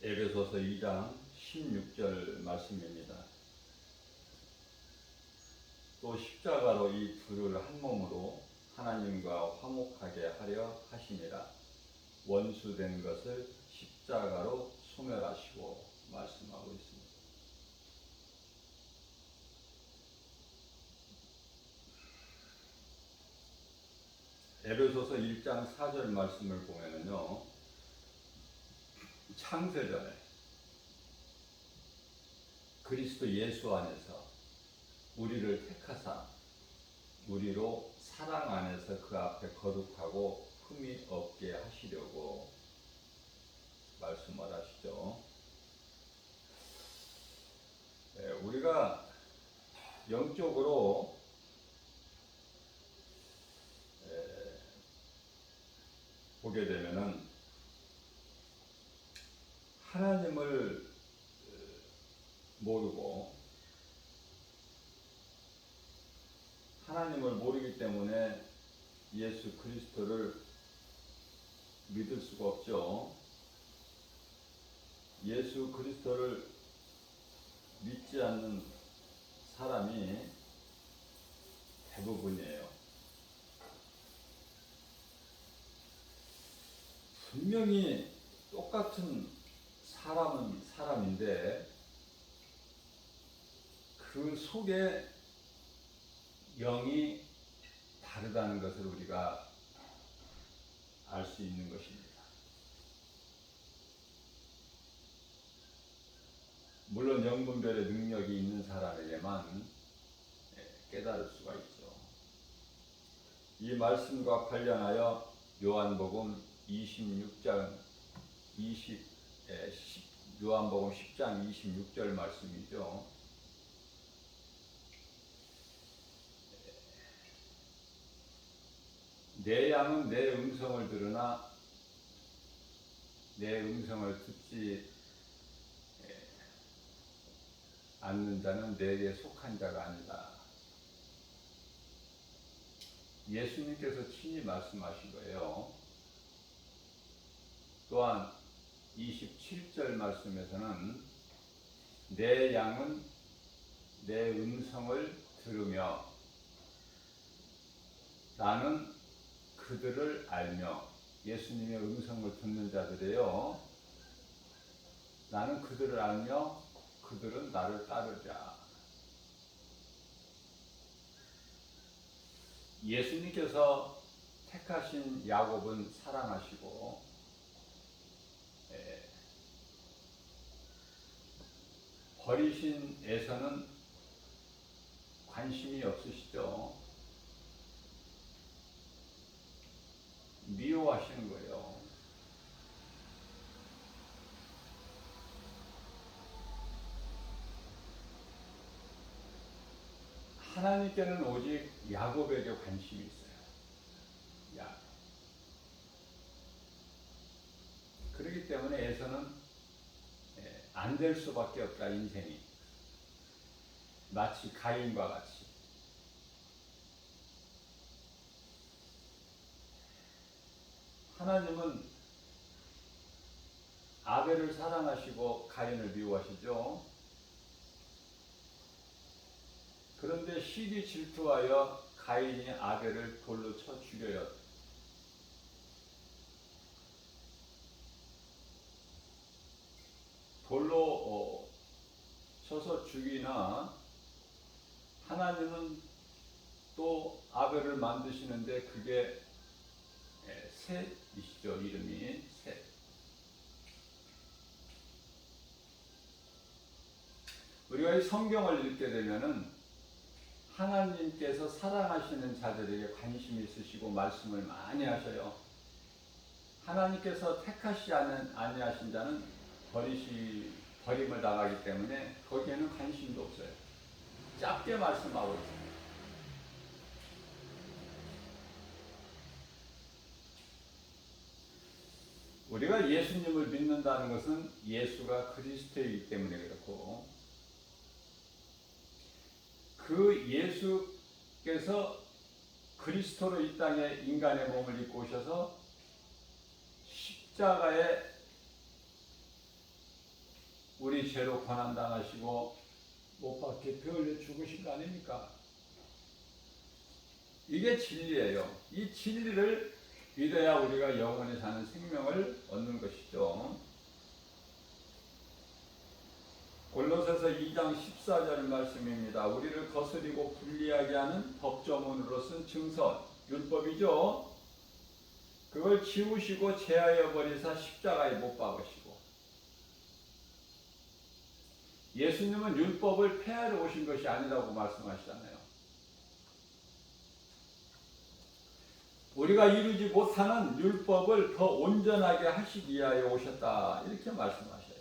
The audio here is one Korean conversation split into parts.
에베소서 2장 16절 말씀입니다. 또 십자가로 이 둘을 한 몸으로 하나님과 화목하게 하려 하시니라. 원수된 것을 십자가로 소멸하시고 말씀하고 있습니다. 에베소서 1장 4절 말씀을 보면은요, 창세전에 그리스도 예수 안에서 우리를 택하사 우리로 사랑 안에서 그 앞에 거룩하고 흠이 없게 하시려고 말씀을 하시죠. 우리가 영적으로 보게 되면은 하나님을 모르고 하나님을 모르기 때문에 예수 그리스도를 믿을 수가 없죠. 예수 그리스도를 믿지 않는 사람이 대부분이에요. 분명히 똑같은 사람은 사람인데 그 속에 영이 다르다는 것을 우리가 알 수 있는 것입니다. 물론 영분별의 능력이 있는 사람에게만 깨달을 수가 있죠. 이 말씀과 관련하여 요한복음 요한복음 10장 26절 말씀이죠. 내 양은 내 음성을 들으나 내 음성을 듣지 않는 자는 내게 속한 자가 아니다. 예수님께서 친히 말씀하신 거예요. 또한 27절 말씀에서는 내 양은 내 음성을 들으며 나는 그들을 알며, 예수님의 음성을 듣는 자들이에요. 나는 그들을 알며 그들은 나를 따르랴. 예수님께서 택하신 야곱은 사랑하시고 버리신 에서는 관심이 없으시죠. 미워하시는 거예요. 하나님께는 오직 야곱에게 관심이 있어요. 야곱. 그렇기 때문에 에서는 안 될 수밖에 없다, 인생이. 마치 가인과 같이. 하나님은 아벨을 사랑하시고 가인을 미워하시죠. 그런데 시기 질투하여 가인이 아벨을 돌로 쳐 죽여요. 돌로 쳐서 죽이나 하나님은 또 아벨을 만드시는데 그게 셋이시죠. 이름이 셋. 우리가 이 성경을 읽게 되면은 하나님께서 사랑하시는 자들에게 관심이 있으시고 말씀을 많이 하셔요. 하나님께서 택하시 아니하신 자는 버림을 당하기 때문에 거기에는 관심도 없어요. 짧게 말씀하고 있습니다. 우리가 예수님을 믿는다는 것은 예수가 그리스도이기 때문에 그렇고, 그 예수께서 그리스도로 이 땅에 인간의 몸을 입고 오셔서 십자가에 우리 죄로 고난당하시고 못 박혀 피 흘려 죽으신 거 아닙니까? 이게 진리예요. 이 진리를 믿어야 우리가 영원히 사는 생명을 얻는 것이죠. 골로새서 2장 14절 말씀입니다. 우리를 거스리고 불리하게 하는 법조문으로 쓴 증서, 율법이죠. 그걸 지우시고 제하여 버리사 십자가에 못 박으시고, 예수님은 율법을 폐하러 오신 것이 아니라고 말씀하시잖아요. 우리가 이루지 못하는 율법을 더 온전하게 하시기 위하여 오셨다, 이렇게 말씀하셔요.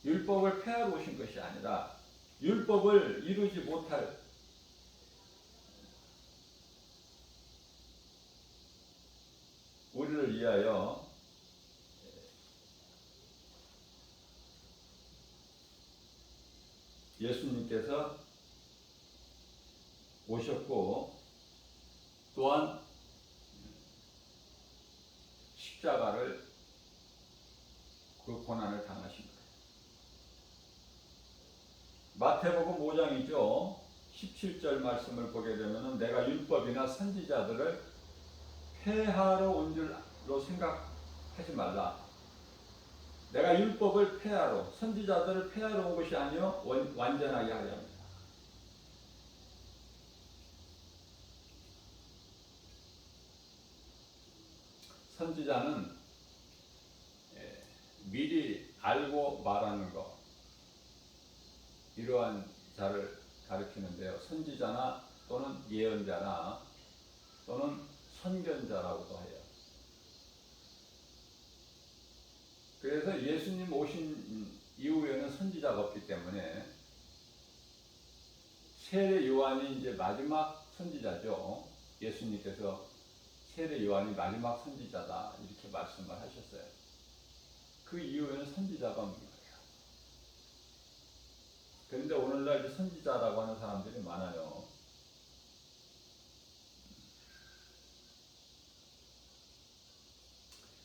율법을 폐하러 오신 것이 아니라 율법을 이루지 못할 우리를 위하여 예수님께서 오셨고, 또한 십자가를, 그 고난을 당하신 거예요. 마태복음 5장이죠. 17절 말씀을 보게 되면 내가 율법이나 선지자들을 폐하러 온 줄로 생각하지 말라. 내가 율법을 폐하러, 선지자들을 폐하러 온 것이 아니요 완전하게 하려 합니다. 선지자는 미리 알고 말하는 것, 이러한 자를 가리키는데요. 선지자나 또는 예언자나 또는 선견자라고도 해요. 그래서 예수님 오신 이후에는 선지자가 없기 때문에 세례 요한이 이제 마지막 선지자죠. 예수님께서 세례 요한이 마지막 선지자다, 이렇게 말씀을 하셨어요. 그 이후에는 선지자가 없는 거예요. 그런데 오늘날 선지자라고 하는 사람들이 많아요.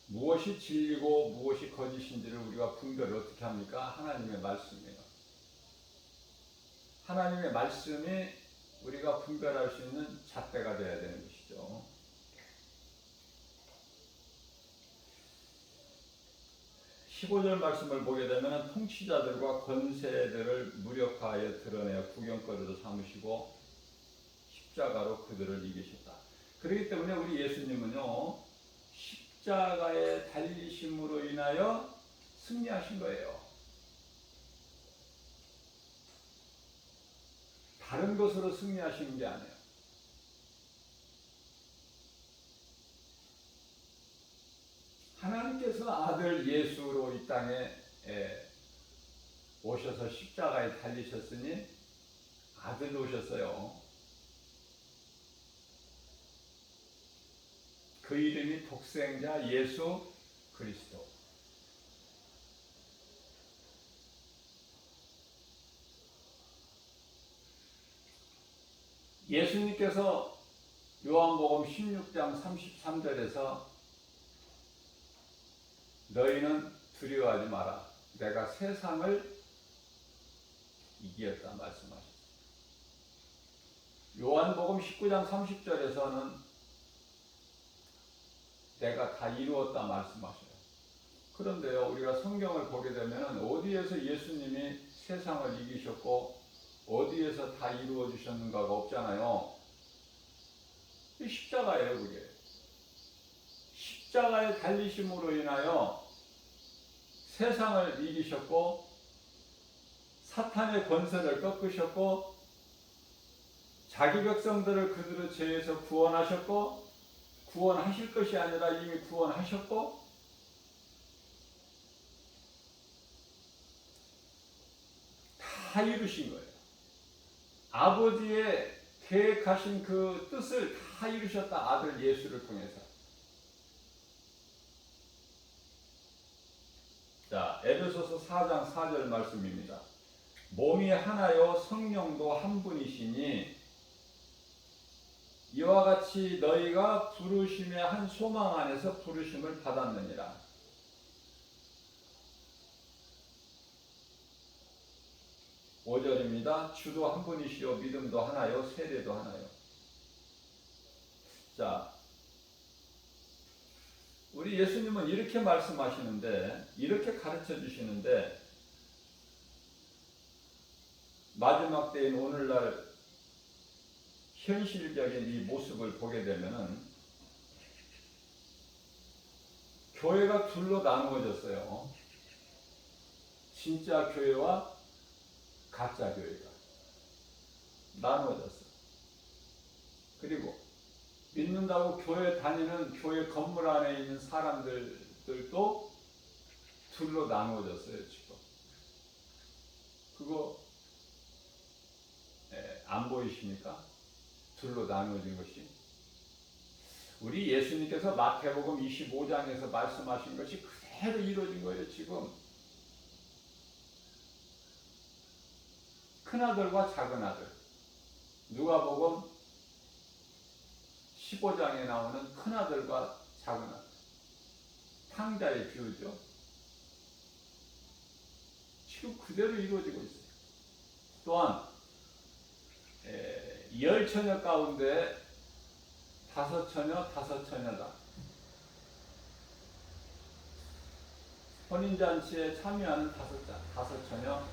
무엇이 진리고 무엇이 거짓인지를 우리가 분별을 어떻게 합니까? 하나님의 말씀이에요. 하나님의 말씀이 우리가 분별할 수 있는 잣대가 되어야 되는 것이죠. (15절) 말씀을 보게 되면 통치자들과 권세들을 무력화하여 드러내어 구경거리로 삼으시고 십자가로 그들을 이기셨다. 그렇기 때문에 우리 예수님은요, 십자가의 달리심으로 인하여 승리하신 거예요. 다른 것으로 승리하시는 게 아니에요. 하나님께서 아들 예수로 이 땅에 오셔서 십자가에 달리셨으니 아들로 오셨어요. 그 이름이 독생자 예수 그리스도. 예수님께서 요한복음 16장 33절에서 너희는 두려워하지 마라. 내가 세상을 이겼다 말씀하셨습니다. 요한복음 19장 30절에서는 내가 다 이루었다 말씀하셔요. 그런데요, 우리가 성경을 보게 되면 어디에서 예수님이 세상을 이기셨고 어디에서 다 이루어 주셨는가가 없잖아요. 십자가예요, 그게. 십자가의 달리심으로 인하여 세상을 이기셨고 사탄의 권세를 꺾으셨고 자기 백성들을 그들의 죄에서 구원하셨고, 구원하실 것이 아니라 이미 구원하셨고, 다 이루신 거예요. 아버지의 계획하신 그 뜻을 다 이루셨다, 아들 예수를 통해서. 자, 에베소서 4장 4절 말씀입니다. 몸이 하나요 성령도 한 분이시니 이와 같이 너희가 부르심의 한 소망 안에서 부르심을 받았느니라. 5절입니다. 주도 한 분이시요 믿음도 하나요 세례도 하나요. 자, 우리 예수님은 이렇게 말씀하시는데, 이렇게 가르쳐 주시는데, 마지막 때인 오늘날 현실적인 이 모습을 보게 되면은 교회가 둘로 나누어졌어요. 진짜 교회와 가짜 교회가 나누어졌어요. 그리고 믿는다고 교회 다니는 교회 건물 안에 있는 사람들도 둘로 나누어졌어요. 지금 그거 안 보이십니까? 둘로 나누어진 것이. 우리 예수님께서 마태복음 25장에서 말씀하신 것이 그대로 이루어진 거예요. 지금 큰아들과 작은아들, 누가복음 15장에 나오는 큰아들과 작은아들, 탕자의 비유죠. 지금 그대로 이루어지고 있어요. 또한 10처녀 가운데 5처녀, 5처녀다. 혼인잔치에 참여하는 5처녀,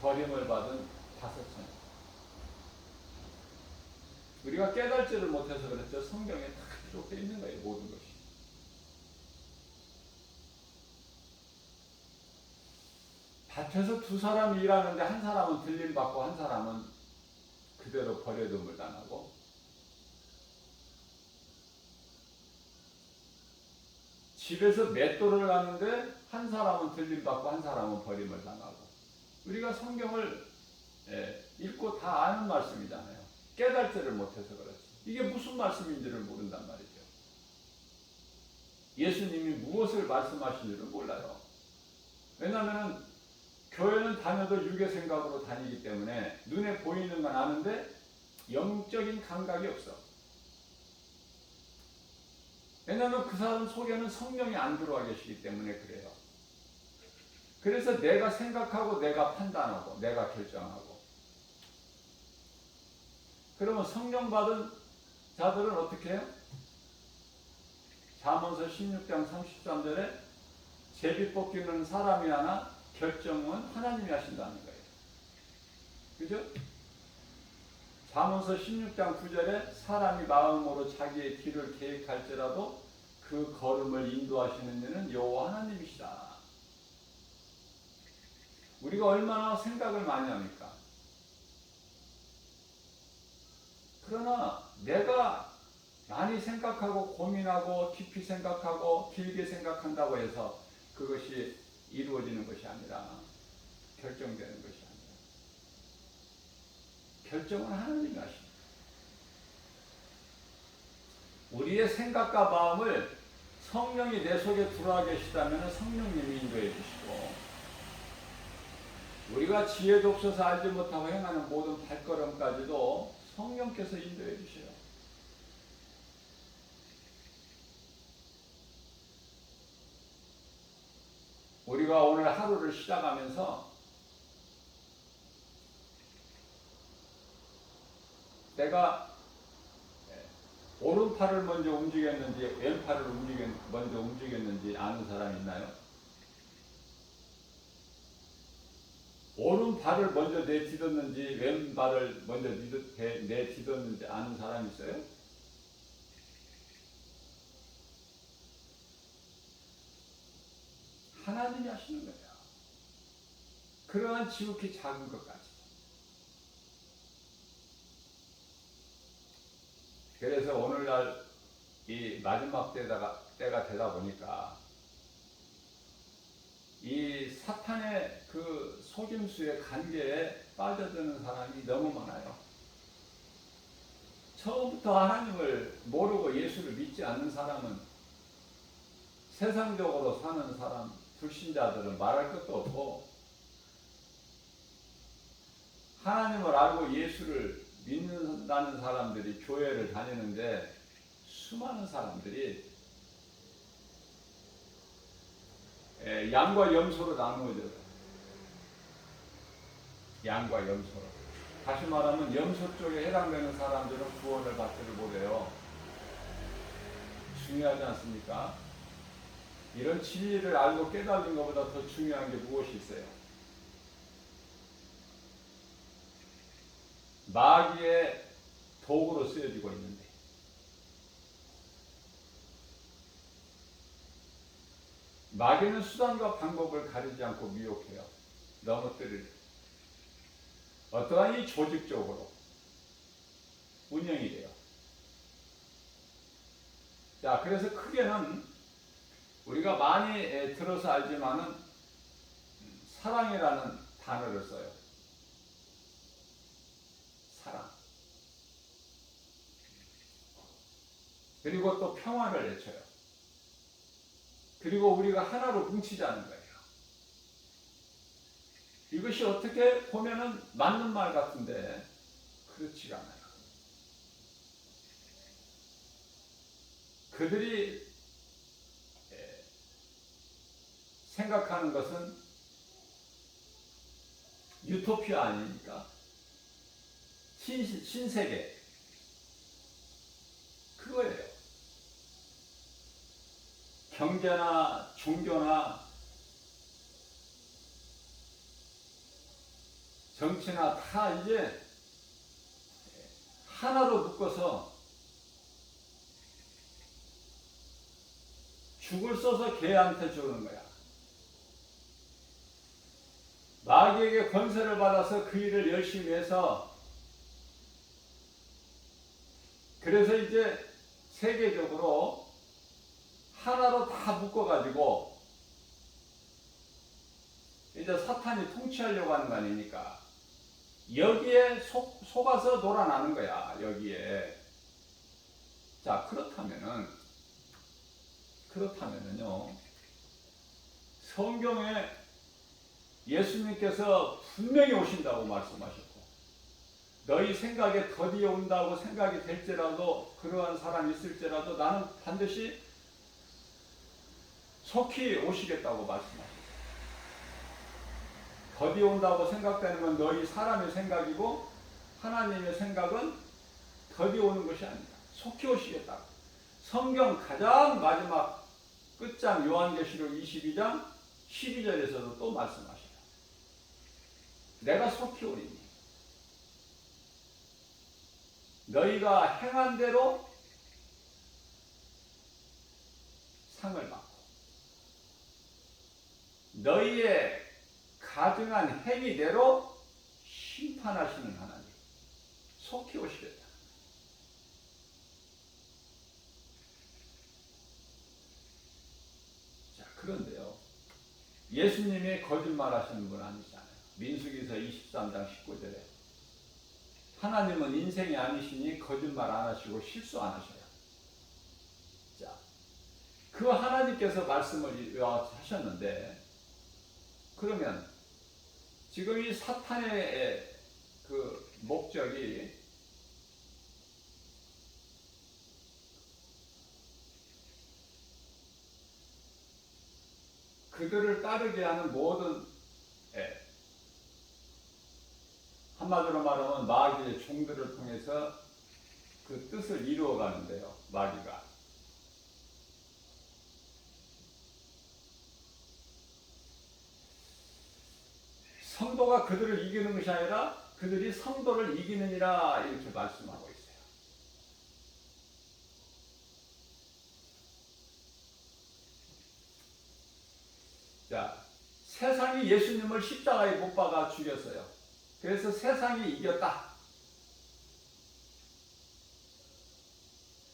버림을 받은 5처녀. 우리가 깨달지를 못해서 그렇죠. 성경에 다 기록되어 있는 거예요. 모든 것이. 밭에서 두 사람이 일하는데 한 사람은 들림받고 한 사람은 그대로 버려둠을 당하고, 집에서 맷돌을 가는데 한 사람은 들림받고 한 사람은 버림을 당하고. 우리가 성경을 읽고 다 아는 말씀이잖아요. 깨달지를 못해서 그렇지. 이게 무슨 말씀인지를 모른단 말이죠. 예수님이 무엇을 말씀하시는지를 몰라요. 왜냐하면 교회는 다녀도 육의 생각으로 다니기 때문에 눈에 보이는 건 아는데 영적인 감각이 없어. 왜냐하면 그 사람 속에는 성령이 안 들어와 계시기 때문에 그래요. 그래서 내가 생각하고 내가 판단하고 내가 결정하고. 그러면 성령 받은 자들은 어떻게 해요? 잠언서 16장 33절에 제비 뽑기는 사람이 하나 결정은 하나님이 하신다는 거예요. 그죠? 잠언서 16장 9절에 사람이 마음으로 자기의 길을 계획할지라도 그 걸음을 인도하시는 이는 여호와 하나님이시다. 우리가 얼마나 생각을 많이 합니까? 그러나 내가 많이 생각하고 고민하고 깊이 생각하고 길게 생각한다고 해서 그것이 이루어지는 것이 아니라 결정되는 것이 아니라 결정은 하나님이 하십니다. 우리의 생각과 마음을 성령이 내 속에 들어와 계시다면 성령님이 인도해 주시고, 우리가 지혜도 없어서 알지 못하고 행하는 모든 발걸음까지도 성령께서 인도해 주셔요. 우리가 오늘 하루를 시작하면서 내가 오른팔을 먼저 움직였는지 왼팔을 먼저 움직였는지 아는 사람 있나요? 오른발을 먼저 내딛었는지 왼발을 먼저 내딛었는지 아는 사람 있어요? 하나님이 하시는 거예요. 그러한 지극히 작은 것까지. 그래서 오늘날 이 마지막 때가 되다 보니까 이 사탄의 그 속임수의 관계에 빠져드는 사람이 너무 많아요. 처음부터 하나님을 모르고 예수를 믿지 않는 사람은, 세상적으로 사는 사람, 불신자들은 말할 것도 없고, 하나님을 알고 예수를 믿는다는 사람들이 교회를 다니는데 수많은 사람들이 양과 염소로 나누어져요. 양과 염소로. 다시 말하면 염소 쪽에 해당되는 사람들은 구원을 받지를 못해요. 중요하지 않습니까? 이런 진리를 알고 깨달은 것보다 더 중요한 게 무엇이 있어요? 마귀의 도구로 쓰여지고 있는데, 마귀는 수단과 방법을 가리지 않고 미혹해요. 넘어뜨릴 어떠한 이 조직적으로 운영이 돼요. 자, 그래서 크게는 우리가 많이 들어서 알지만은 사랑이라는 단어를 써요. 사랑. 그리고 또 평화를 외쳐요. 그리고 우리가 하나로 뭉치자는 거예요. 이것이 어떻게 보면은 맞는 말 같은데 그렇지가 않아요. 그들이 생각하는 것은 유토피아 아닙니까? 신세계. 그거예요. 경제나 종교나 정치나 다 이제 하나로 묶어서 죽을 써서 개한테 주는 거야. 마귀에게 권세를 받아서 그 일을 열심히 해서, 그래서 이제 세계적으로 하나로 다 묶어가지고 이제 사탄이 통치하려고 하는 거 아닙니까? 여기에 속아서 놀아나는 거야, 여기에. 자, 그렇다면은요, 성경에 예수님께서 분명히 오신다고 말씀하셨고, 너희 생각에 더디어 온다고 생각이 될지라도, 그러한 사람이 있을지라도 나는 반드시 속히 오시겠다고 말씀하셨어요. 더디어 온다고 생각되는 건 너희 사람의 생각이고, 하나님의 생각은 더디어 오는 것이 아니다. 속히 오시겠다. 성경 가장 마지막 끝장 요한계시록 22장 12절에서도 또 말씀하셔요. 내가 속히 오리니 너희가 행한 대로 상을 받고 너희의 가증한 행위대로 심판하시는 하나님, 속히 오시겠다. 자, 그런데요, 예수님이 거짓말하시는 분 아니잖아요. 민수기서 23장 19절에 하나님은 인생이 아니시니 거짓말 안 하시고 실수 안 하셔요. 자, 그 하나님께서 말씀을 하셨는데, 그러면 지금 이 사탄의 그 목적이 그들을 따르게 하는 모든, 한마디로 말하면 마귀의 종들을 통해서 그 뜻을 이루어 가는데요, 마귀가. 성도가 그들을 이기는 것이 아니라 그들이 성도를 이기느니라, 이렇게 말씀하고 있어요. 자, 세상이 예수님을 십자가에 못 박아 죽였어요. 그래서 세상이 이겼다.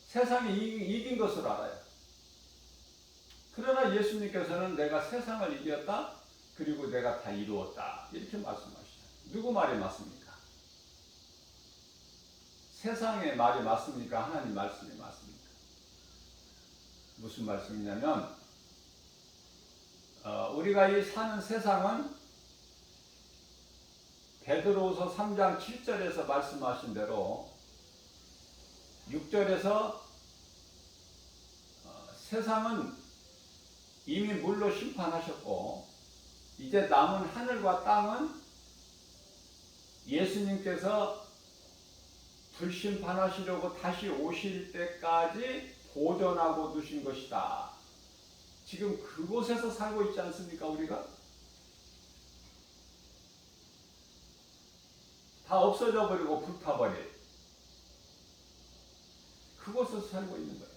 세상이 이긴 것으로 알아요. 그러나 예수님께서는 내가 세상을 이겼다, 그리고 내가 다 이루었다, 이렇게 말씀하시죠. 누구 말이 맞습니까? 세상의 말이 맞습니까? 하나님 말씀이 맞습니까? 무슨 말씀이냐면, 우리가 이 사는 세상은 베드로후서 3장 7절에서 말씀하신 대로 6절에서 세상은 이미 물로 심판하셨고 이제 남은 하늘과 땅은 예수님께서 불심판하시려고 다시 오실 때까지 보존하고 두신 것이다. 지금 그곳에서 살고 있지 않습니까? 우리가 다 없어져 버리고 불타버린 그곳에서 살고 있는 거예요.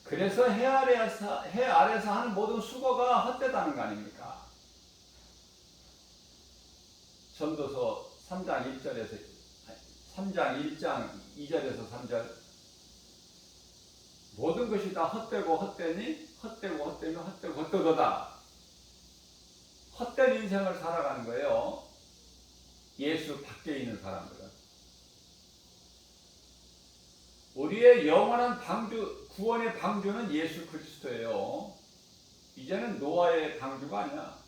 그래서 해 아래에서 하는 모든 수고가 헛되다는 거 아닙니까? 전도서 3장 1절에서 2절에서 3절 모든 것이 다 헛되고 헛되니 헛되고 헛되며 헛되고 헛되도다. 헛된 인생을 살아가는 거예요. 예수 밖에 있는 사람들은. 우리의 영원한 방주, 구원의 방주는 예수 그리스도예요. 이제는 노아의 방주가 아니야.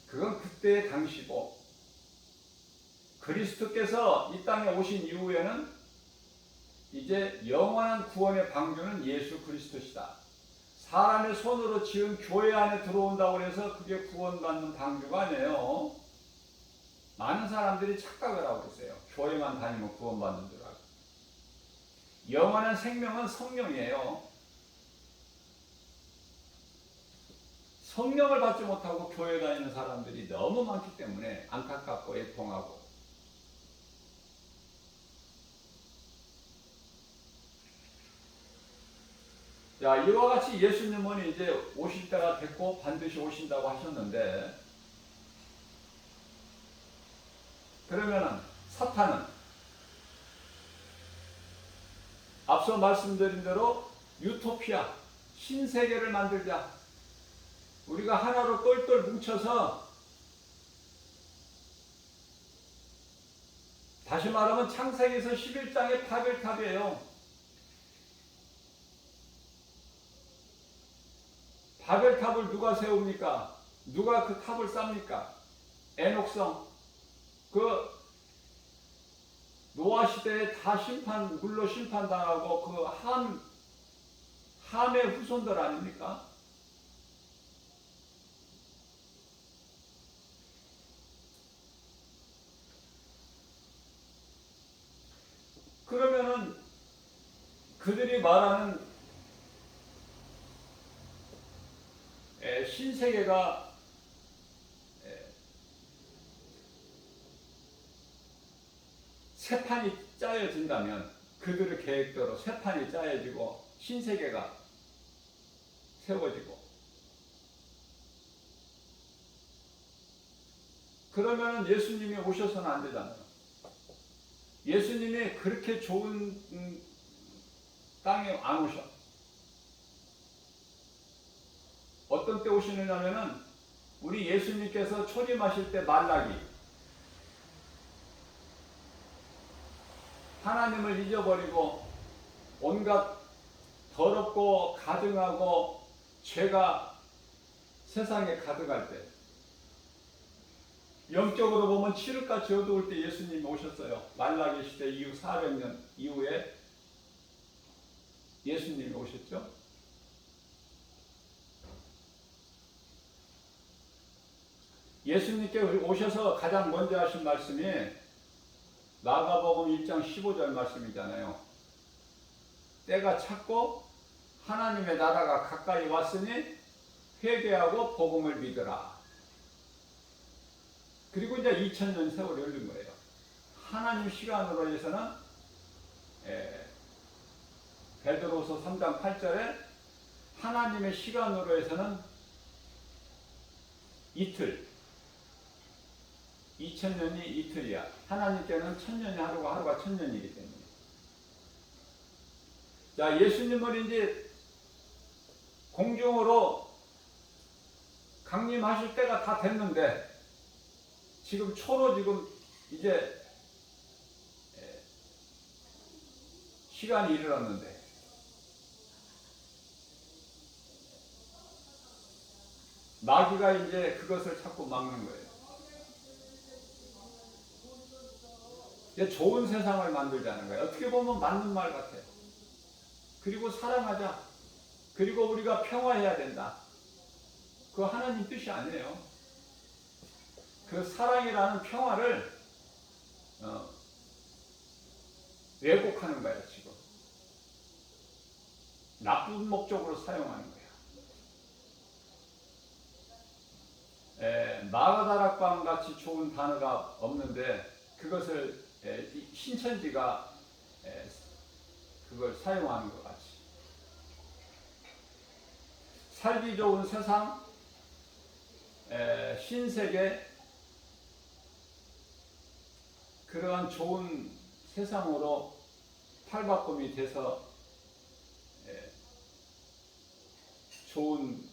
그건 그때의 당시고, 그리스도께서 이 땅에 오신 이후에는 이제 영원한 구원의 방주는 예수 그리스도시다. 사람의 손으로 지은 교회 안에 들어온다고 해서 그게 구원받는 방주가 아니에요. 많은 사람들이 착각을 하고 있어요. 교회만 다니면 구원받는 줄 알고. 영원한 생명은 성령이에요. 성령을 받지 못하고 교회 다니는 사람들이 너무 많기 때문에 안타깝고 애통하고. 자, 이와 같이 예수님은 이제 오실 때가 됐고 반드시 오신다고 하셨는데, 그러면은 사탄은 앞서 말씀드린 대로 유토피아, 신세계를 만들자. 우리가 하나로 똘똘 뭉쳐서, 다시 말하면 창세기에서 11장의 바벨탑이에요. 바벨탑을 누가 세웁니까? 누가 그 탑을 쌓습니까? 에녹성. 그 노아 시대에 다 물로 심판당하고 그 함의 후손들 아닙니까? 그러면은 그들이 말하는 신세계가 새 판이 짜여진다면, 그들의 계획대로 새 판이 짜여지고 신세계가 세워지고, 그러면 예수님이 오셔서는 안 되잖아요. 예수님이 그렇게 좋은 땅에 안 오셔. 어떤 때 오시느냐면은 우리 예수님께서 초림하실 때 말라기, 하나님을 잊어버리고 온갖 더럽고 가증하고 죄가 세상에 가득할 때, 영적으로 보면 칠흑같이 어두울 때 예수님이 오셨어요. 말라기 시대 이후 400년 이후에 예수님이 오셨죠. 예수님께 오셔서 가장 먼저 하신 말씀이 마가복음 1장 15절 말씀이잖아요. 때가 찼고 하나님의 나라가 가까이 왔으니 회개하고 복음을 믿으라. 그리고 이제 2000년 세월이 흘린 거예요. 하나님 시간으로 해서는 베드로서 3장 8절에 하나님의 시간으로 해서는 이틀, 2000년이 이틀이야. 하나님께는 1000년이 하루가, 하루가 1000년이기 때문에. 자, 예수님은 이제 공중으로 강림하실 때가 다 됐는데, 지금 초로 지금 이제 시간이 이르렀는데, 마귀가 이제 그것을 자꾸 막는 거예요. 좋은 세상을 만들자는 거예요. 어떻게 보면 맞는 말 같아요. 그리고 사랑하자. 그리고 우리가 평화해야 된다. 그거 하나님 뜻이 아니에요. 그 사랑이라는 평화를 왜곡하는 거예요, 지금. 나쁜 목적으로 사용하는 거예요. 마가다락방 같이 좋은 단어가 없는데 그것을 신천지가 그걸 사용하는 것 같이. 살기 좋은 세상, 신세계, 그러한 좋은 세상으로 탈바꿈이 돼서 좋은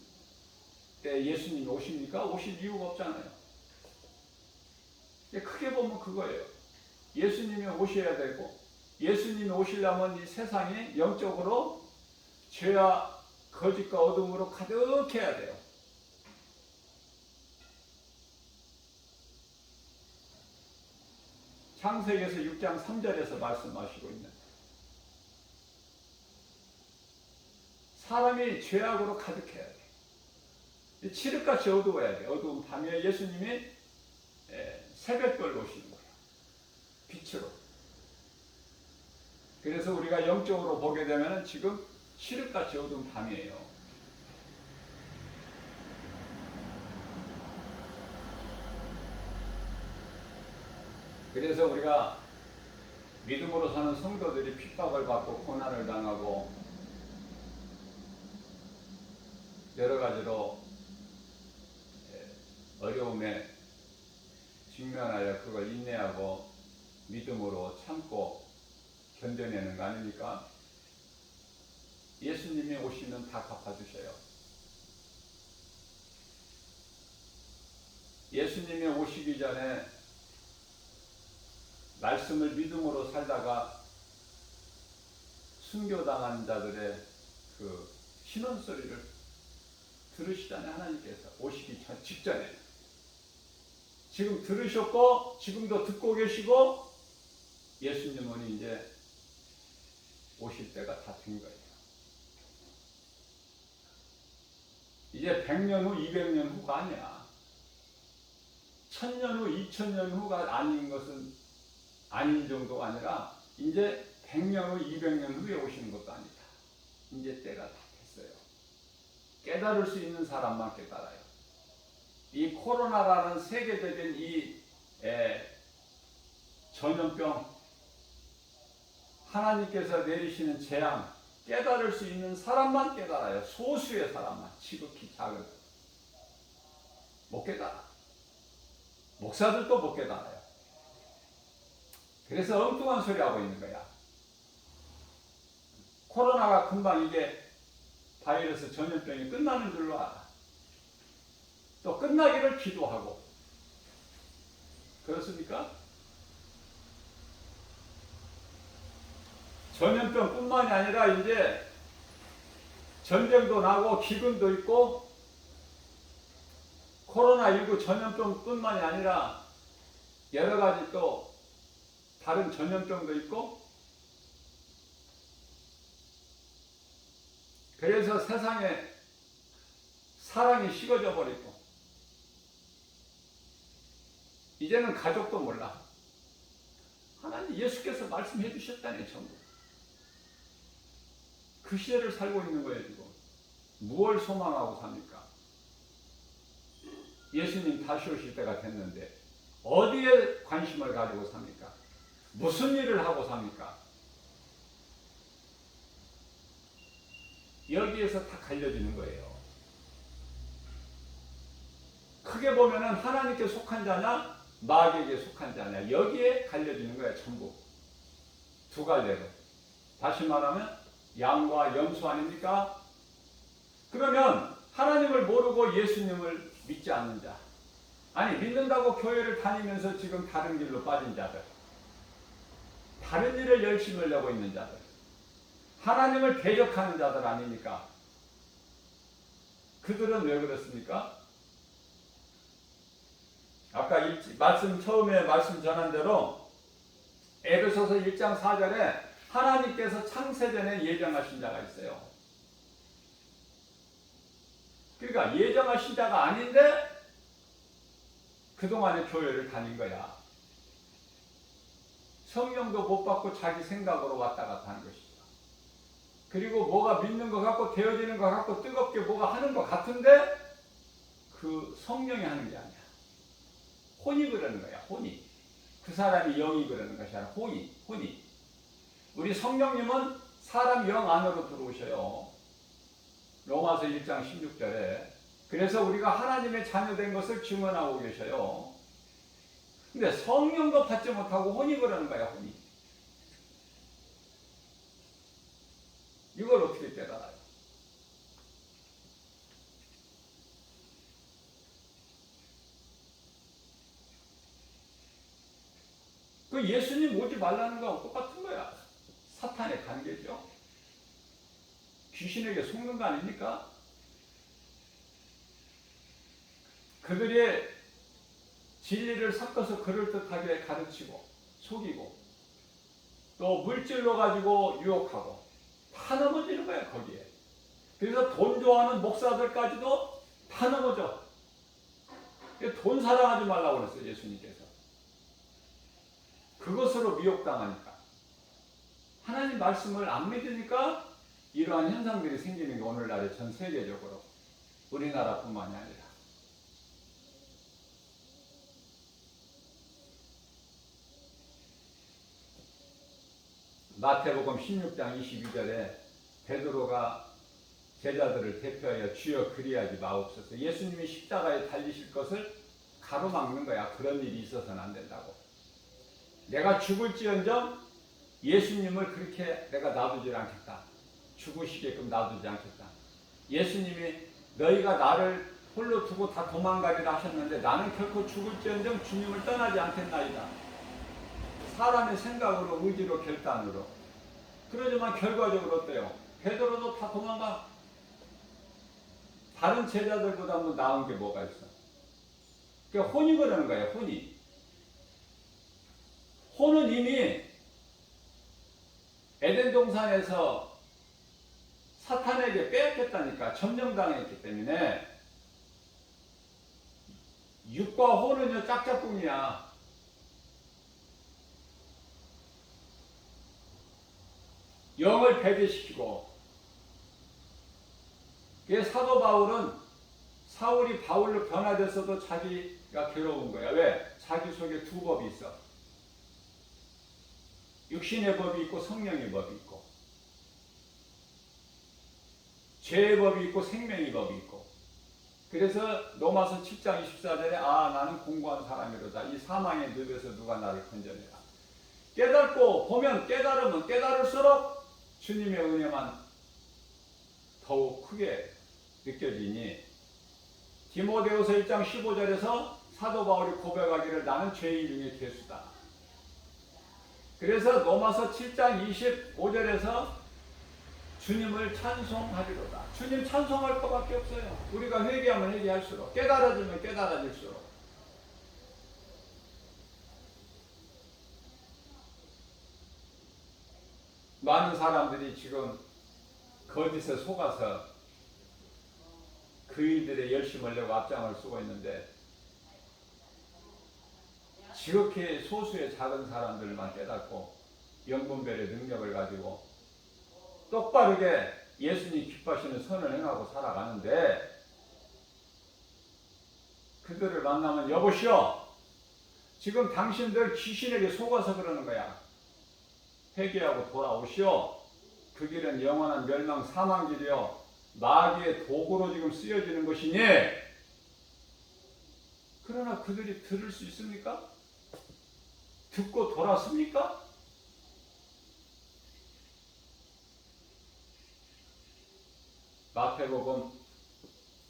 때 예수님이 오십니까? 오실 이유가 없잖아요. 크게 보면 그거예요. 예수님이 오셔야 되고, 예수님이 오시려면 이 세상이 영적으로 죄와 거짓과 어둠으로 가득해야 돼요. 창세기에서 6장 3절에서 말씀하시고 있는, 사람이 죄악으로 가득해야 돼. 칠흑같이 어두워야 돼. 어두운 밤에 예수님이 새벽별로 오시는 거예요. 빛으로. 그래서 우리가 영적으로 보게 되면 지금 칠흑같이 어두운 밤이에요. 그래서 우리가 믿음으로 사는 성도들이 핍박을 받고 고난을 당하고 여러 가지로 어려움에 직면하여 그걸 인내하고 믿음으로 참고 견뎌내는 거 아닙니까? 예수님이 오시면 다 갚아주셔요. 예수님이 오시기 전에 말씀을 믿음으로 살다가 순교당한 자들의 그 신원 소리를 들으시잖아요. 하나님께서 오시기 직전에. 지금 들으셨고 지금도 듣고 계시고 예수님은 이제 오실 때가 다 된 거예요. 이제 100년 후, 200년 후가 아니야. 1000년 후, 2000년 후가 아닌 것은 아닌 정도가 아니라 이제 100년 후, 200년 후에 오시는 것도 아니다. 이제 때가 다 됐어요. 깨달을 수 있는 사람만 깨달아요. 이 코로나라는 세계적인 이 전염병, 하나님께서 내리시는 재앙, 깨달을 수 있는 사람만 깨달아요. 소수의 사람만, 지극히 작은. 못 깨달아. 목사들도 못 깨달아요. 그래서 엉뚱한 소리 하고 있는 거야. 코로나가 금방 이게 바이러스 전염병이 끝나는 줄로 알아. 또 끝나기를 기도하고. 그렇습니까? 전염병뿐만이 아니라 이제 전쟁도 나고 기근도 있고 코로나19 전염병뿐만이 아니라 여러 가지 또 다른 전염병도 있고 그래서 세상에 사랑이 식어져 버리고 이제는 가족도 몰라. 하나님 예수께서 말씀해 주셨다네 전부. 그 시대를 살고 있는 거예요 지금. 무엇을 소망하고 삽니까? 예수님 다시 오실 때가 됐는데 어디에 관심을 가지고 삽니까? 무슨 일을 하고 삽니까? 여기에서 다 갈려지는 거예요. 크게 보면은 하나님께 속한 자냐 마귀에게 속한 자냐 여기에 갈려지는 거예요 전부. 두 갈래로. 다시 말하면 양과 염소 아닙니까? 그러면 하나님을 모르고 예수님을 믿지 않는 자, 아니 믿는다고 교회를 다니면서 지금 다른 길로 빠진 자들, 다른 일을 열심히 하려고 있는 자들, 하나님을 대적하는 자들 아닙니까? 그들은 왜 그렇습니까? 아까 처음에 말씀 전한 대로 에베소서 1장 4절에 하나님께서 창세전에 예정하신 자가 있어요. 그러니까 예정하신 자가 아닌데 그동안에 교회를 다닌 거야. 성령도 못 받고 자기 생각으로 왔다 갔다 하는 것이죠. 그리고 뭐가 믿는 것 같고 되어지는 것 같고 뜨겁게 뭐가 하는 것 같은데 그 성령이 하는 게 아니야. 혼이 그러는 거야. 혼이. 그 사람이 영이 그러는 것이 아니라 혼이. 우리 성령님은 사람 영 안으로 들어오셔요. 로마서 1장 16절에. 그래서 우리가 하나님의 자녀된 것을 증언하고 계셔요. 근데 성령도 받지 못하고 혼이 그러는 거야. 혼이. 이걸 어떻게 깨달아요? 그 예수님 오지 말라는 거하고 똑같은 거야. 사탄의 관계죠. 귀신에게 속는 거 아닙니까? 그들의 진리를 섞어서 그럴듯하게 가르치고 속이고 또 물질로 가지고 유혹하고 다 넘어지는 거야 거기에. 그래서 돈 좋아하는 목사들까지도 다 넘어져. 돈 사랑하지 말라고 그랬어요 예수님께서. 그것으로 미혹당하니까 하나님 말씀을 안 믿으니까 이러한 현상들이 생기는 게 오늘날에 전 세계적으로 우리나라뿐만이 아니라. 마태복음 16장 22절에 베드로가 제자들을 대표하여 주여 그리하지 마옵소서. 예수님이 십자가에 달리실 것을 가로막는 거야. 그런 일이 있어서는 안 된다고. 내가 죽을지언정 예수님을 그렇게 내가 놔두지 않겠다. 죽으시게끔 놔두지 않겠다. 예수님이 너희가 나를 홀로 두고 다 도망가리라 하셨는데 나는 결코 죽을지언정 주님을 떠나지 않겠나이다. 사람의 생각으로 의지로 결단으로. 그러지만 결과적으로 어때요? 베드로도 다 도망가. 다른 제자들보다 뭐 나은 게 뭐가 있어? 그러니까 혼이 그러는 거예요. 혼은 이미 에덴 동산에서 사탄에게 빼앗겼다니까. 점령당했기 때문에. 육과 혼은요 짝짝꿍이야. 영을 배제시키고. 사도 바울은 사울이 바울로 변화됐어도 자기가 괴로운 거야. 왜? 자기 속에 두 법이 있어. 육신의 법이 있고 성령의 법이 있고. 죄의 법이 있고 생명의 법이 있고. 그래서 로마서 7장 24절에 나는 공고한 사람이로다. 이 사망의 늪에서 누가 나를 건져내라. 깨닫고 보면 깨달으면 깨달을수록 주님의 은혜만 더욱 크게 느껴지니 디모데후서 1장 15절에서 사도 바울이 고백하기를 나는 죄인 중에 괴수다. 그래서 로마서 7장 25절에서 주님을 찬송하리로다. 주님 찬송할 것밖에 없어요. 우리가 회개하면 회개할수록, 깨달아지면 깨달아질수록. 많은 사람들이 지금 거짓에 속아서 그 일들에 열심을 내고 앞장을 쓰고 있는데 지극히 소수의 작은 사람들만 깨닫고 영분별의 능력을 가지고 똑바르게 예수님 기뻐하시는 선을 행하고 살아가는데 그들을 만나면 여보시오, 지금 당신들 귀신에게 속아서 그러는 거야. 회개하고 돌아오시오. 그 길은 영원한 멸망 사망길이요 마귀의 도구로 지금 쓰여지는 것이니. 그러나 그들이 들을 수 있습니까? 듣고 돌았습니까?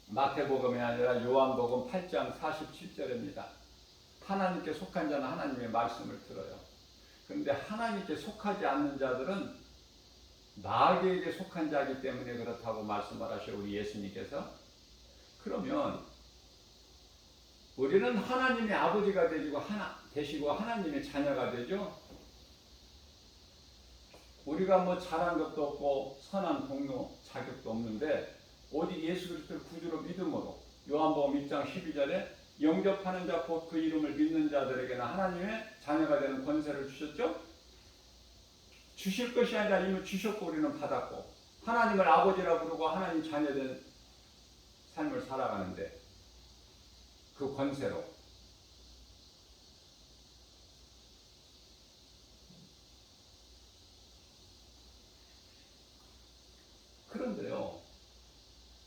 마태복음이 아니라 요한복음 8장 47절입니다. 하나님께 속한 자는 하나님의 말씀을 들어요. 그런데 하나님께 속하지 않는 자들은 마귀에게 속한 자이기 때문에 그렇다고 말씀을 하셔 우리 예수님께서. 그러면 우리는 하나님의 아버지가 되시고 하나님의 자녀가 되죠. 우리가 뭐 잘한 것도 없고 선한 동료 자격도 없는데 오직 예수 그리스도를 구주로 믿음으로 요한복음 1장 12절에 영접하는 자 곧 그 이름을 믿는 자들에게는 하나님의 자녀가 되는 권세를 주셨죠. 주실 것이 아니라 이미 주셨고 우리는 받았고 하나님을 아버지라 부르고 하나님 자녀된 삶을 살아가는데 그 권세로 그런데요.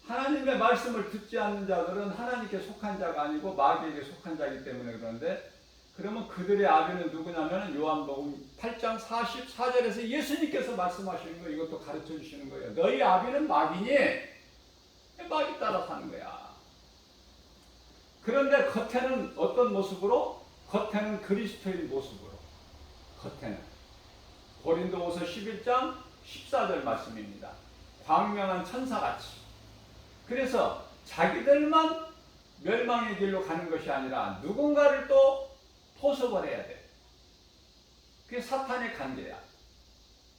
하나님의 말씀을 듣지 않는 자들은 하나님께 속한 자가 아니고 마귀에게 속한 자이기 때문에 그런데 그러면 그들의 아비는 누구냐면 요한복음 8장 44절에서 예수님께서 말씀하시는 거예요. 이것도 가르쳐 주시는 거예요. 너희 아비는 마귀니 마귀 따라 사는 거야. 그런데 겉에는 어떤 모습으로? 겉에는 그리스도인 모습으로. 겉에는 고린도후서 11장 14절 말씀입니다. 광명한 천사같이. 그래서 자기들만 멸망의 길로 가는 것이 아니라 누군가를 또 포섭을 해야 돼. 그게 사탄의 관계야.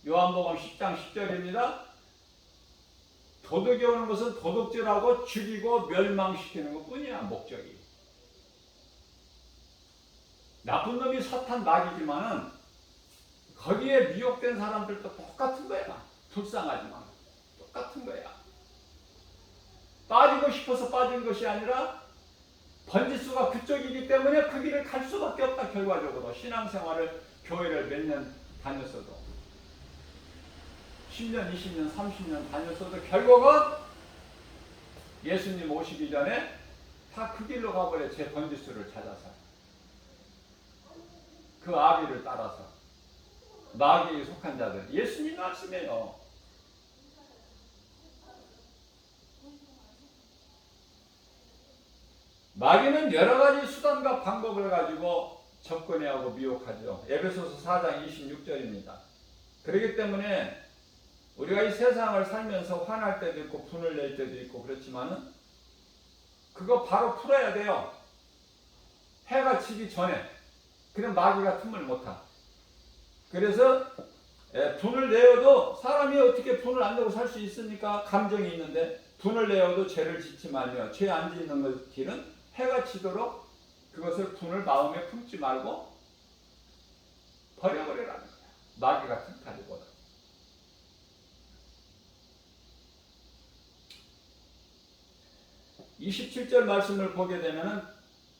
요한복음 10장 10절입니다. 도둑이 오는 것은 도둑질하고 죽이고 멸망시키는 것뿐이야. 목적이. 나쁜 놈이 사탄 마귀지만은 거기에 미혹된 사람들도 똑같은 거야. 불쌍하지만 똑같은 거야. 빠지고 싶어서 빠진 것이 아니라 번지수가 그쪽이기 때문에 그 길을 갈 수밖에 없다. 결과적으로 신앙생활을 교회를 몇 년 다녔어도 10년, 20년, 30년 다녔어도 결국은 예수님 오시기 전에 다 그 길로 가버려. 제 번지수를 찾아서 그 아비를 따라서 마귀에 속한 자들. 예수님 말씀이에요. 마귀는 여러 가지 수단과 방법을 가지고 접근해하고 미혹하죠. 에베소서 4장 26절입니다. 그렇기 때문에 우리가 이 세상을 살면서 화날 때도 있고 분을 낼 때도 있고 그렇지만은 그거 바로 풀어야 돼요. 해가 지기 전에. 그럼 마귀가 틈을 못 타. 그래서 분을 내어도 사람이 어떻게 분을 안 내고 살 수 있습니까? 감정이 있는데 분을 내어도 죄를 짓지 말며 죄 안 짓는 길은 해가 지도록 그것을 분을 마음에 품지 말고 버려버리라는 거야. 마귀 같은 가지보다. (27절) 말씀을 보게 되면은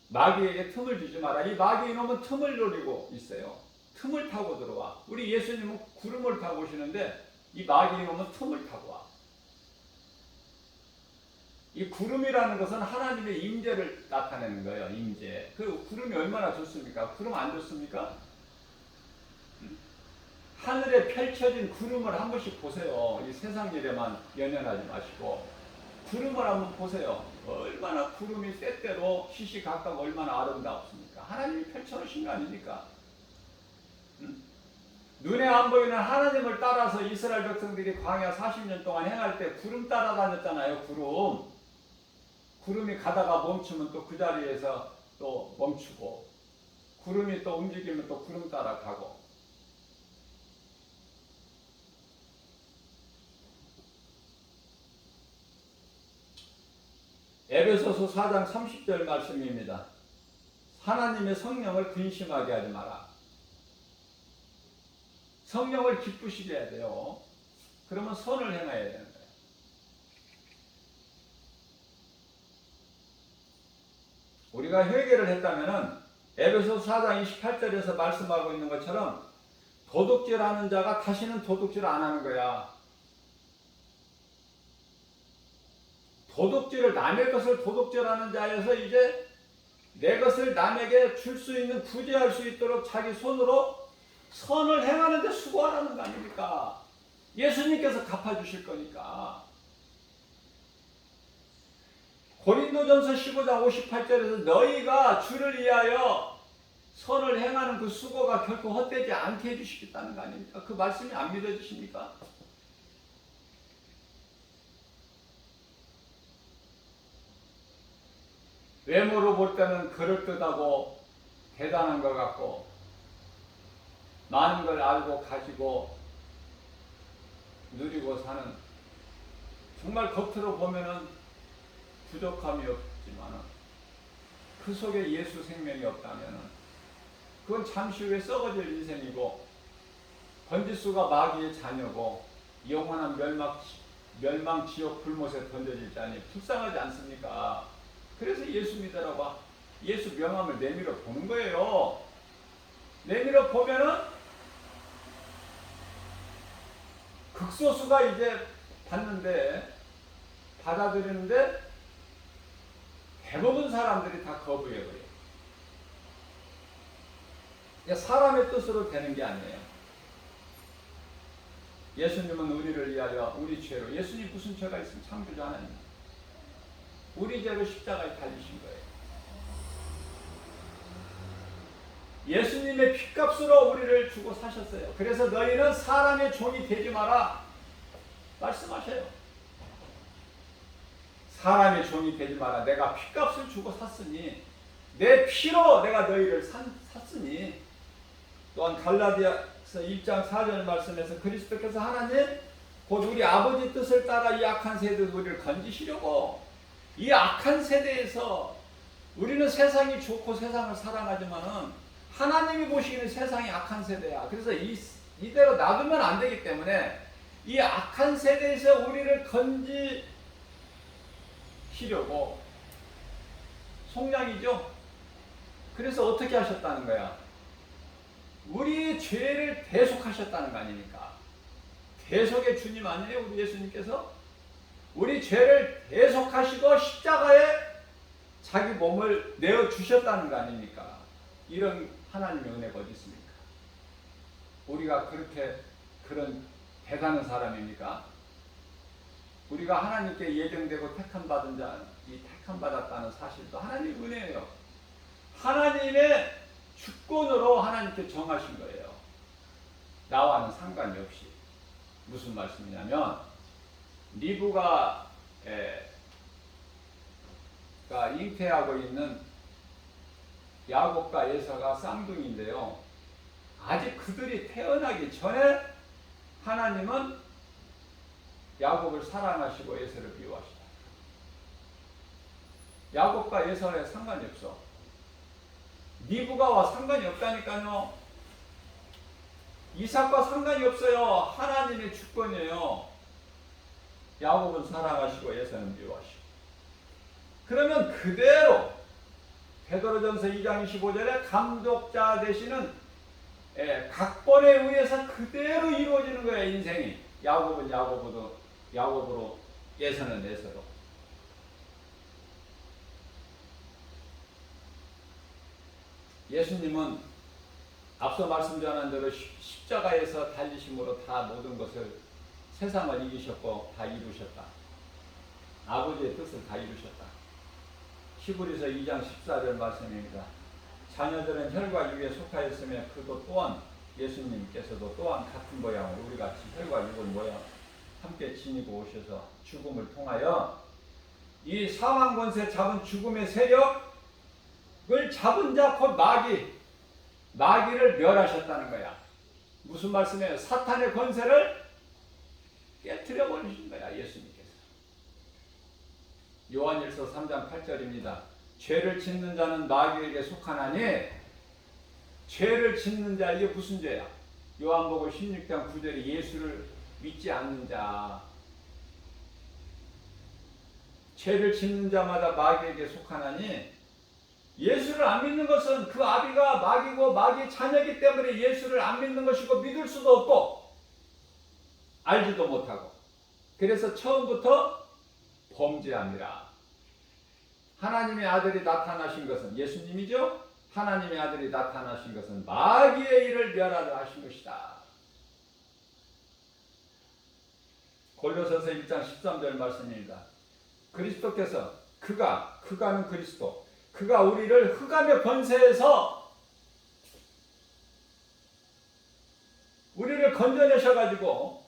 마귀에게 틈을 주지 마라. 이 마귀 이놈은 틈을 노리고 있어요. 틈을 타고 들어와. 우리 예수님은 구름을 타고 오시는데 이 마귀 이놈은 틈을 타고 와. 이 구름이라는 것은 하나님의 임재를 나타내는 거예요. 임재. 그 구름이 얼마나 좋습니까? 구름 안 좋습니까? 하늘에 펼쳐진 구름을 한 번씩 보세요. 이 세상 일에만 연연하지 마시고 구름을 한번 보세요. 얼마나 구름이 때때로 시시각각 얼마나 아름답습니까? 하나님이 펼쳐놓으신 거 아닙니까? 눈에 안 보이는 하나님을 따라서 이스라엘 백성들이 광야 40년 동안 행할 때 구름 따라다녔잖아요. 구름이 가다가 멈추면 또 그 자리에서 또 멈추고 구름이 또 움직이면 또 구름 따라가고. 에베소서 4장 30절 말씀입니다. 하나님의 성령을 근심하게 하지 마라. 성령을 기쁘시게 해야 돼요. 그러면 선을 행해야 되는 거예요. 우리가 회개를 했다면은 에베소서 4장 28절에서 말씀하고 있는 것처럼 도둑질하는 자가 다시는 도둑질 안 하는 거야. 도둑질을 남의 것을 도둑질하는 자에서 이제 내 것을 남에게 줄 수 있는 구제할 수 있도록 자기 손으로 선을 행하는데 수고하라는 거 아닙니까? 예수님께서 갚아주실 거니까. 고린도전서 15장 58절에서 너희가 주를 위하여 선을 행하는 그 수고가 결코 헛되지 않게 해주시겠다는 거 아닙니까? 그 말씀이 안 믿어지십니까? 외모로 볼 때는 그럴듯하고 대단한 것 같고 많은 걸 알고 가지고 누리고 사는, 정말 겉으로 보면은 부족함이 없지만 그 속에 예수 생명이 없다면은 그건 잠시 후에 썩어질 인생이고 번지수가 마귀의 자녀고 영원한 멸망 지옥 불못에 던져질 자니 불쌍하지 않습니까? 그래서 예수 믿으라고 예수 명함을 내밀어 보는 거예요. 내밀어 보면은 극소수가 이제 받아들이는데 대부분 사람들이 다 거부해버려요. 사람의 뜻으로 되는 게 아니에요. 예수님은 우리를 위하여 우리 죄로, 예수님 무슨 죄가 있으면 창조주 하나님, 우리 죄로 십자가에 달리신 거예요. 예수님의 핏값으로 우리를 주고 사셨어요. 그래서 너희는 사람의 종이 되지 마라 말씀하셔요. 사람의 종이 되지 마라. 내가 핏값을 주고 샀으니, 내 피로 내가 너희를 샀으니. 또한 갈라디아서 1장 4절 말씀에서 그리스도께서 하나님 곧 우리 아버지 뜻을 따라 이 악한 세대 우리를 건지시려고, 이 악한 세대에서 우리는 세상이 좋고 세상을 사랑하지만은 하나님이 보시기에는 세상이 악한 세대야. 그래서 이대로 놔두면 안 되기 때문에 이 악한 세대에서 우리를 건지시려고, 속량이죠. 그래서 어떻게 하셨다는 거야? 우리 죄를 대속하셨다는 거 아닙니까? 대속의 주님 아니에요? 우리 예수님께서 우리 죄를 대속하시고 십자가에 자기 몸을 내어주셨다는 거 아닙니까? 이런 하나님의 은혜가 어디 있습니까? 우리가 그런 대단한 사람입니까? 우리가 하나님께 예정되고 택함받은 자, 이 택함받았다는 사실도 하나님의 은혜예요. 하나님의 주권으로 하나님께 정하신 거예요. 나와는 상관이 없이. 무슨 말씀이냐면, 리브가 잉태하고 있는 야곱과 에서가 쌍둥이인데요. 아직 그들이 태어나기 전에 하나님은 야곱을 사랑하시고 에서를 미워하시다. 야곱과 에서에 상관이 없어. 리브가와 상관이 없다니까요. 이삭과 상관이 없어요. 하나님의 주권이에요. 야곱은 사랑하시고 에서는 미워하시고. 그러면 그대로 베드로전서 2장 25절에 감독자 되시는 각본에 의해서 그대로 이루어지는 거예요. 인생이. 야곱은 야곱으로, 에서는 에서로. 예수님은 앞서 말씀드린 대로 십자가에서 달리심으로 다 모든 것을, 세상을 이기셨고 다 이루셨다. 아버지의 뜻을 다 이루셨다. 히브리서 2장 14절 말씀입니다. 자녀들은 혈과 육에 속하였으며 그도 또한 예수님께서도 또한 같은 모양으로 우리같이 혈과 육을 모양 함께 지니고 오셔서 죽음을 통하여 이 사망 권세 잡은 죽음의 세력을 잡은 자 곧 마귀를 멸하셨다는 거야. 무슨 말씀이에요? 사탄의 권세를 깨트려 버리신 거야, 예수님께서. 요한일서 3장 8절입니다. 죄를 짓는 자는 마귀에게 속하나니, 죄를 짓는 자, 이게 무슨 죄야? 요한복음 16장 9절에 예수를 믿지 않는 자, 죄를 짓는 자마다 마귀에게 속하나니, 예수를 안 믿는 것은 그 아비가 마귀고 마귀의 자녀이기 때문에 예수를 안 믿는 것이고 믿을 수도 없고 알지도 못하고, 그래서 처음부터 범죄합니다. 하나님의 아들이 나타나신 것은 예수님이죠. 하나님의 아들이 나타나신 것은 마귀의 일을 멸하려 하신 것이다. 골로새서 1장 13절 말씀입니다. 그리스도께서 그가는 그리스도, 그가 우리를 흑암의 권세에서 우리를 건져내셔가지고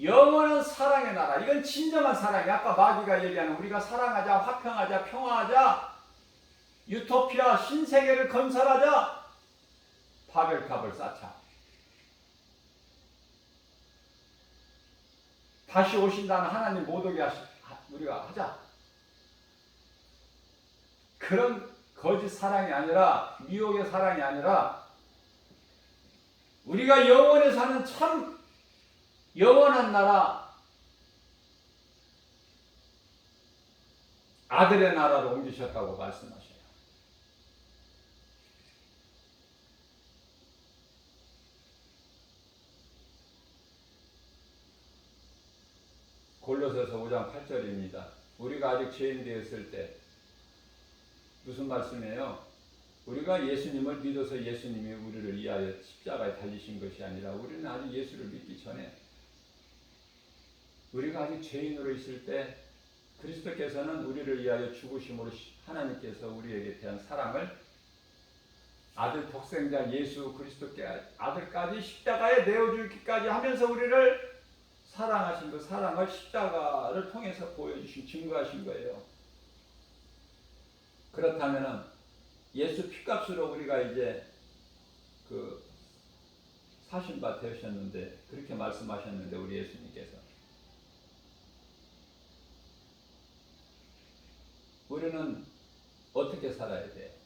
영원한 사랑의 나라, 이건 진정한 사랑이야. 아까 마귀가 얘기하는 우리가 사랑하자, 화평하자, 평화하자, 유토피아, 신세계를 건설하자, 바벨탑을 쌓자. 다시 오신다는 하나님 못 오게 우리가 하자. 그런 거짓 사랑이 아니라, 미혹의 사랑이 아니라, 우리가 영원히 사는 참 영원한 나라, 아들의 나라로 옮기셨다고 말씀하셔요. 골로새서 5장 8절입니다. 우리가 아직 죄인 되었을 때, 무슨 말씀이에요? 우리가 예수님을 믿어서 예수님이 우리를 위하여 십자가에 달리신 것이 아니라, 우리는 아직 예수를 믿기 전에, 우리가 아직 죄인으로 있을 때 그리스도께서는 우리를 위하여 죽으심으로 하나님께서 우리에게 대한 사랑을 아들 독생자 예수 그리스도께 아들까지 십자가에 내어주기까지 하면서 우리를 사랑하신 그 사랑을 십자가를 통해서 보여주신, 증거하신 거예요. 그렇다면 예수 피값으로 우리가 이제 그 사신 바 되셨는데, 그렇게 말씀하셨는데, 우리 예수님께서 우리는 어떻게 살아야 돼?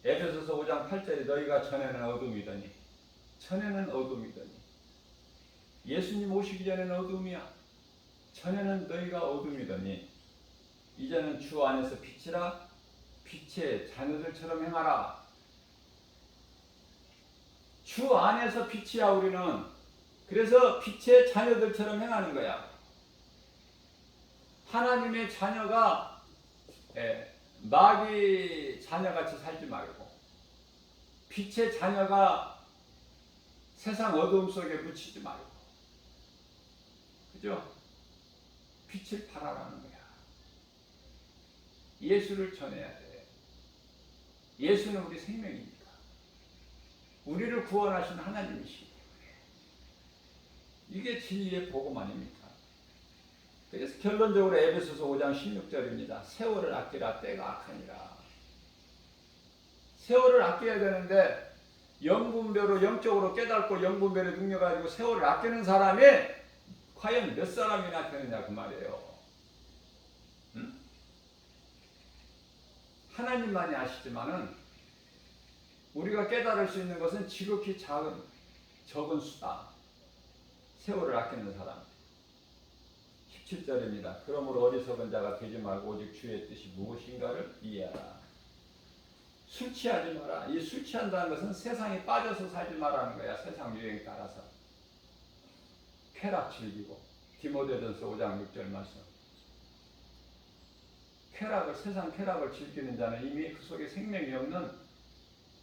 에베소서 5장 8절에 너희가 전에는 어둠이더니, 전에는 어둠이더니, 예수님 오시기 전에는 어둠이야. 전에는 너희가 어둠이더니 이제는 주 안에서 빛이라, 빛의 자녀들처럼 행하라. 주 안에서 빛이야 우리는. 그래서 빛의 자녀들처럼 행하는 거야. 하나님의 자녀가 마귀 자녀같이 살지 말고, 빛의 자녀가 세상 어두움 속에 묻히지 말고, 그죠? 빛을 발하라는 거야. 예수를 전해야 돼. 예수는 우리 생명이니까. 우리를 구원하신 하나님이시기 때문에. 이게 진리의 복음 아닙니까? 그래서 결론적으로 에베소서 5장 16절입니다. 세월을 아끼라, 때가 악하니라. 세월을 아껴야 되는데, 영분별로 영적으로 깨닫고 영분별에 능력가지고 세월을 아끼는 사람이 과연 몇 사람이나 되느냐 그 말이에요. 응? 하나님만이 아시지만은 우리가 깨달을 수 있는 것은 지극히 적은 수다. 세월을 아끼는 사람. 17절입니다. 그러므로 어리석은 자가 되지 말고 오직 주의 뜻이 무엇인가를 이해하라. 술 취하지 마라. 이 술 취한다는 것은 세상에 빠져서 살지 말라는 거야. 세상 유행 따라서. 쾌락 즐기고. 디모데전서 5장 6절 말씀. 세상 쾌락을 즐기는 자는 이미 그 속에 생명이 없는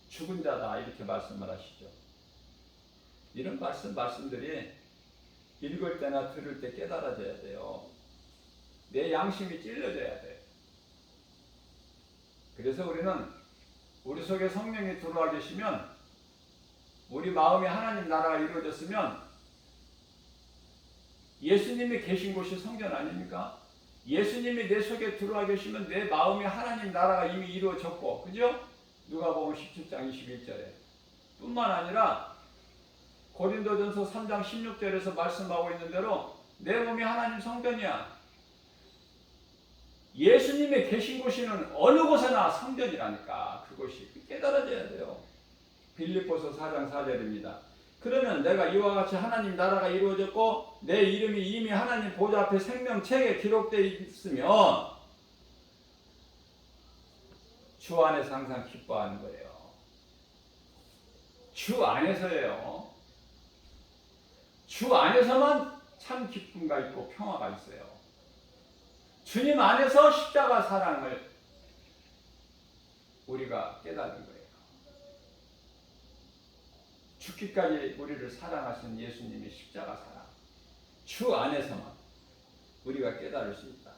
죽은 자다. 이렇게 말씀을 하시죠. 이런 말씀들이 읽을 때나 들을 때 깨달아져야 돼요. 내 양심이 찔러져야 돼. 그래서 우리는 우리 속에 성령이 들어와 계시면, 우리 마음에 하나님 나라가 이루어졌으면, 예수님이 계신 곳이 성전 아닙니까? 예수님이 내 속에 들어와 계시면 내 마음에 하나님 나라가 이미 이루어졌고, 그죠? 누가복음 17장 21절에 뿐만 아니라 고린도전서 3장 16절에서 말씀하고 있는 대로 내 몸이 하나님 성전이야. 예수님이 계신 곳이는 어느 곳에나 성전이라니까. 그곳이 깨달아져야 돼요. 빌립보서 4장 4절입니다. 그러면 내가 이와 같이 하나님 나라가 이루어졌고 내 이름이 이미 하나님 보좌 앞에 생명책에 기록되어 있으면 주 안에서 항상 기뻐하는 거예요. 주 안에서예요. 주 안에서만 참 기쁨과 있고 평화가 있어요. 주님 안에서 십자가 사랑을 우리가 깨닫는 거예요. 죽기까지 우리를 사랑하신 예수님의 십자가 사랑. 주 안에서만 우리가 깨달을 수 있다.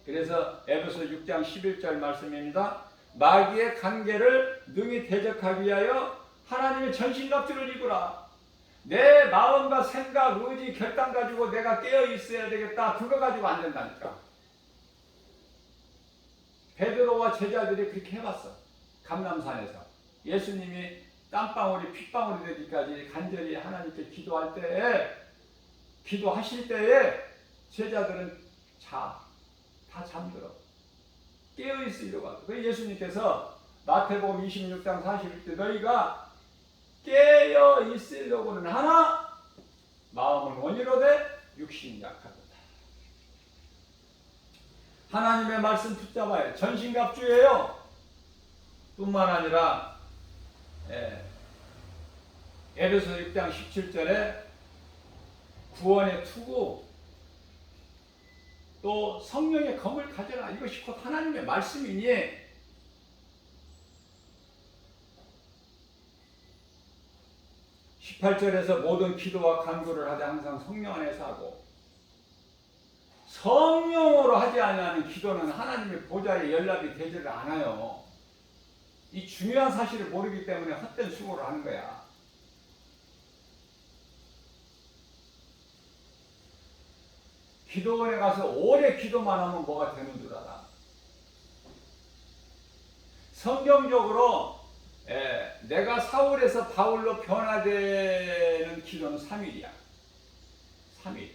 그래서 에베소 6장 11절 말씀입니다. 마귀의 관계를 능히 대적하기 위하여 하나님의 전신갑주를 입으라. 내 마음과 생각, 의지, 결단 가지고 내가 깨어 있어야 되겠다. 그거 가지고 안 된다니까. 베드로와 제자들이 그렇게 해봤어. 감람산에서 예수님이 땀방울이 핏방울이 되기까지 간절히 하나님께 기도할 때 기도하실 때에 제자들은 다 잠들어. 깨어 있으려고 하죠. 그래서 예수님께서 마태복음 26장 41절 너희가 깨어 있으려고는 하나 마음은 원이로되 육신이 약하도다. 하나님의 말씀 붙잡아야 전신갑주예요. 뿐만 아니라 에베소 6장 17절에 구원의 투구 또 성령의 검을 가져라. 이것이 곧 하나님의 말씀이니 (18절에서) 모든 기도와 간구를 하되 항상 성령 안에서 하고 성령으로 하지 아니하는 기도는 하나님의 보좌에 연락이 되지를 않아요. 이 중요한 사실을 모르기 때문에 헛된 수고를 하는 거야. 기도원에 가서 오래 기도만 하면 뭐가 되는 줄 알아? 성경적으로 내가 사울에서 바울로 변화되는 기도는 3일이야. 3일.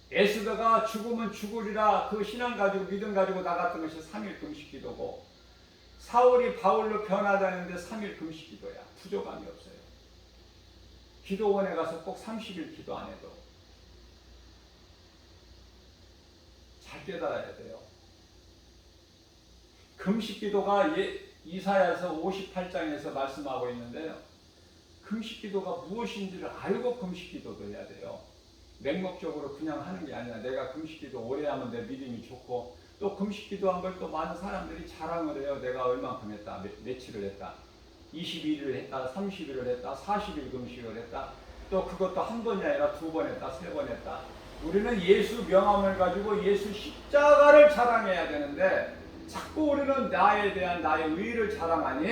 에스더가 죽으면 죽으리라 그 신앙 가지고 믿음 가지고 나갔던 것이 3일 금식 기도고, 사울이 바울로 변화되는데 3일 금식 기도야. 부족함이 없어요. 기도원에 가서 꼭 30일 기도 안 해도 잘 깨달아야 돼요. 금식 기도가 이사야서 58장에서 말씀하고 있는데요. 금식 기도가 무엇인지를 알고 금식 기도도 해야 돼요. 맹목적으로 그냥 하는 게 아니라 내가 금식 기도 오래 하면 내 믿음이 좋고, 또 금식 기도한 걸 또 많은 사람들이 자랑을 해요. 내가 얼만큼 했다, 며칠을 했다, 21일을 했다, 30일을 했다, 40일 금식을 했다. 또 그것도 한 번이 아니라 2번 했다, 3번 했다. 우리는 예수 명함을 가지고 예수 십자가를 자랑해야 되는데 자꾸 우리는 나에 대한 나의 의의를 자랑하니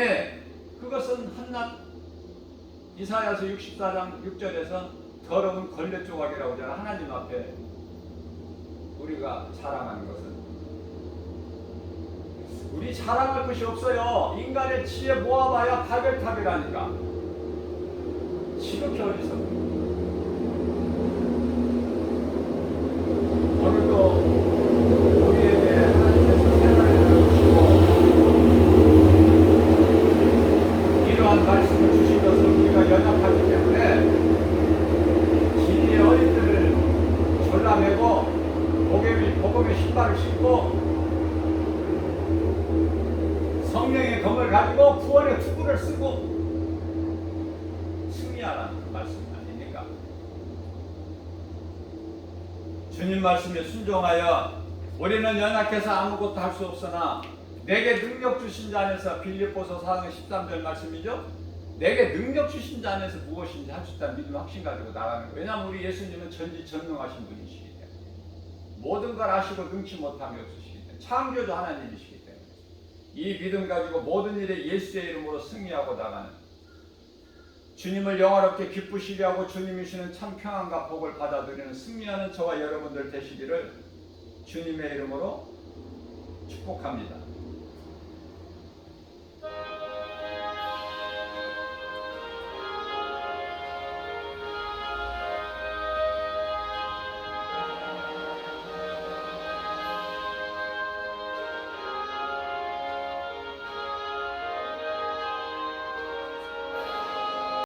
그것은 한낱 이사야서 64장 6절에서 더러운 걸레 조각이라고 하잖아. 하나님 앞에 우리가 자랑하는 것은 우리 자랑할 것이 없어요. 인간의 지혜 모아봐야 바벨탑이라니까. 지극히 어리석어. 오늘도 우리에게 하나님께서 생활을 주시고 이러한 말씀을 주신 것은 우리가 연약하기 때문에 진리의 어린들을 졸라매고 복음의 신발을 신고 성령의 검을 가지고 구원의 투구를 쓰고 승리하라는 그 말씀 아닙니까? 주님 말씀에 순종하여 우리는 연약해서 아무것도 할 수 없으나 내게 능력 주신 자 안에서, 빌립보서 4장 13절 말씀이죠. 내게 능력 주신 자 안에서 무엇인지 할 수 있다는 믿음 확신 가지고 나가는 거예요. 왜냐하면 우리 예수님은 전지전능하신 분이시기 때문에, 모든 걸 아시고 능치 못함이 없으시기 때문에, 창조주 하나님이시기 때문에 이 믿음 가지고 모든 일에 예수의 이름으로 승리하고 나가는, 주님을 영화롭게 기쁘시게 하고 주님이 주시는 참 평안과 복을 받아들이는 승리하는 저와 여러분들 되시기를 주님의 이름으로 축복합니다.